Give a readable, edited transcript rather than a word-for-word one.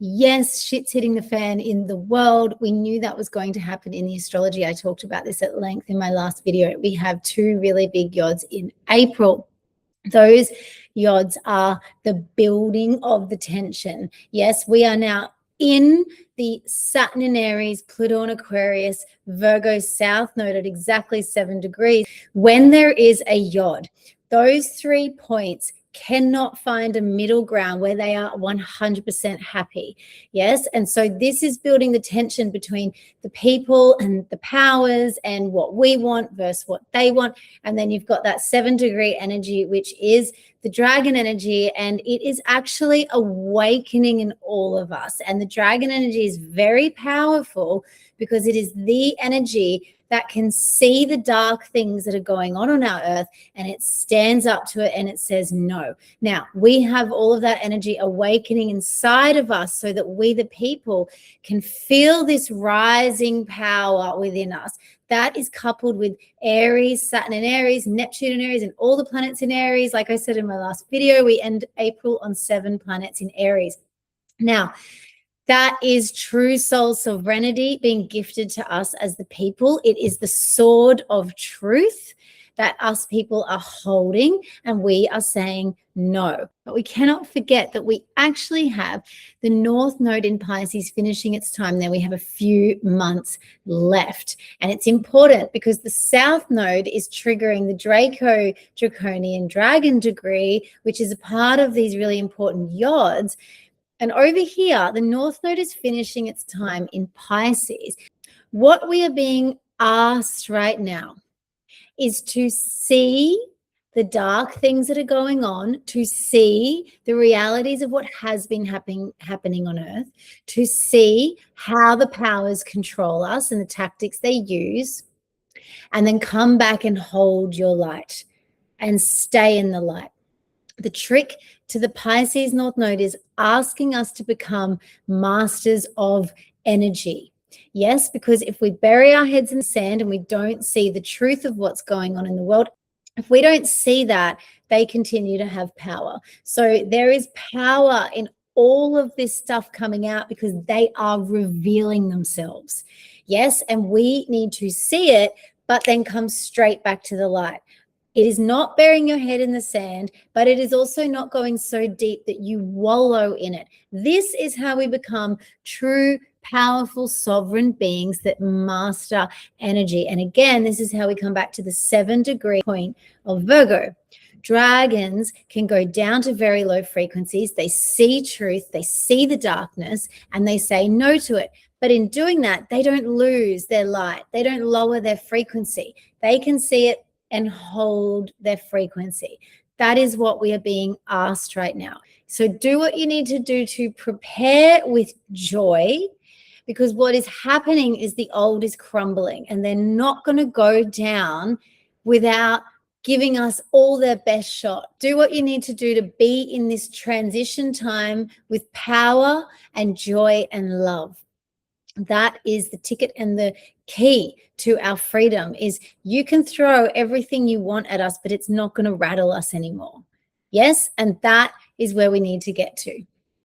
Yes, shit's hitting the fan in the world. We knew that was going to happen in the astrology. I talked about this at length in my last video. We have 2 really big YODs in April. Those YODs are the building of the tension. Yes, we are now in the Saturn in Aries, Pluto in Aquarius, Virgo South Node at exactly 7 degrees. When there is a YOD, those 3 points cannot find a middle ground where they are 100% happy. Yes. And so this is building the tension between the people and the powers and what we want versus what they want. And then you've got that 7-degree energy, which is the dragon energy, and it is actually awakening in all of us. And the dragon energy is very powerful because it is the energy that can see the dark things that are going on our earth, and it stands up to it and it says no. Now, we have all of that energy awakening inside of us so that we, the people, can feel this rising power within us. That is coupled with Aries, Saturn in Aries, Neptune in Aries, and all the planets in Aries. Like I said in my last video, we end April on 7 planets in Aries. Now, that is true soul sovereignty being gifted to us as the people. It is the sword of truth that us people are holding, and we are saying no. But we cannot forget that we actually have the North Node in Pisces finishing its time there. We have a few months left. And it's important because the South Node is triggering the Draco Draconian Dragon degree, which is a part of these really important YODs. And over here, the North Node is finishing its time in Pisces. What we are being asked right now is to see the dark things that are going on, to see the realities of what has been happening on Earth, to see how the powers control us and the tactics they use, and then come back and hold your light and stay in the light. The trick to the Pisces North Node is asking us to become masters of energy. Yes, because if we bury our heads in the sand and we don't see the truth of what's going on in the world, if we don't see that, they continue to have power. So there is power in all of this stuff coming out because they are revealing themselves. Yes, and we need to see it, but then come straight back to the light. It is not burying your head in the sand, but it is also not going so deep that you wallow in it. This is how we become true, powerful, sovereign beings that master energy. And again, this is how we come back to the 7-degree point of Virgo. Dragons can go down to very low frequencies. They see truth, they see the darkness, and they say no to it. But in doing that, they don't lose their light. They don't lower their frequency. They can see it and hold their frequency. That is what we are being asked right now. So do what you need to do to prepare with joy, because what is happening is the old is crumbling, and they're not going to go down without giving us all their best shot. Do what you need to do to be in this transition time with power and joy and love. That is the ticket and the key to our freedom. Is you can throw everything you want at us, but it's not going to rattle us anymore. Yes, and that is where we need to get to.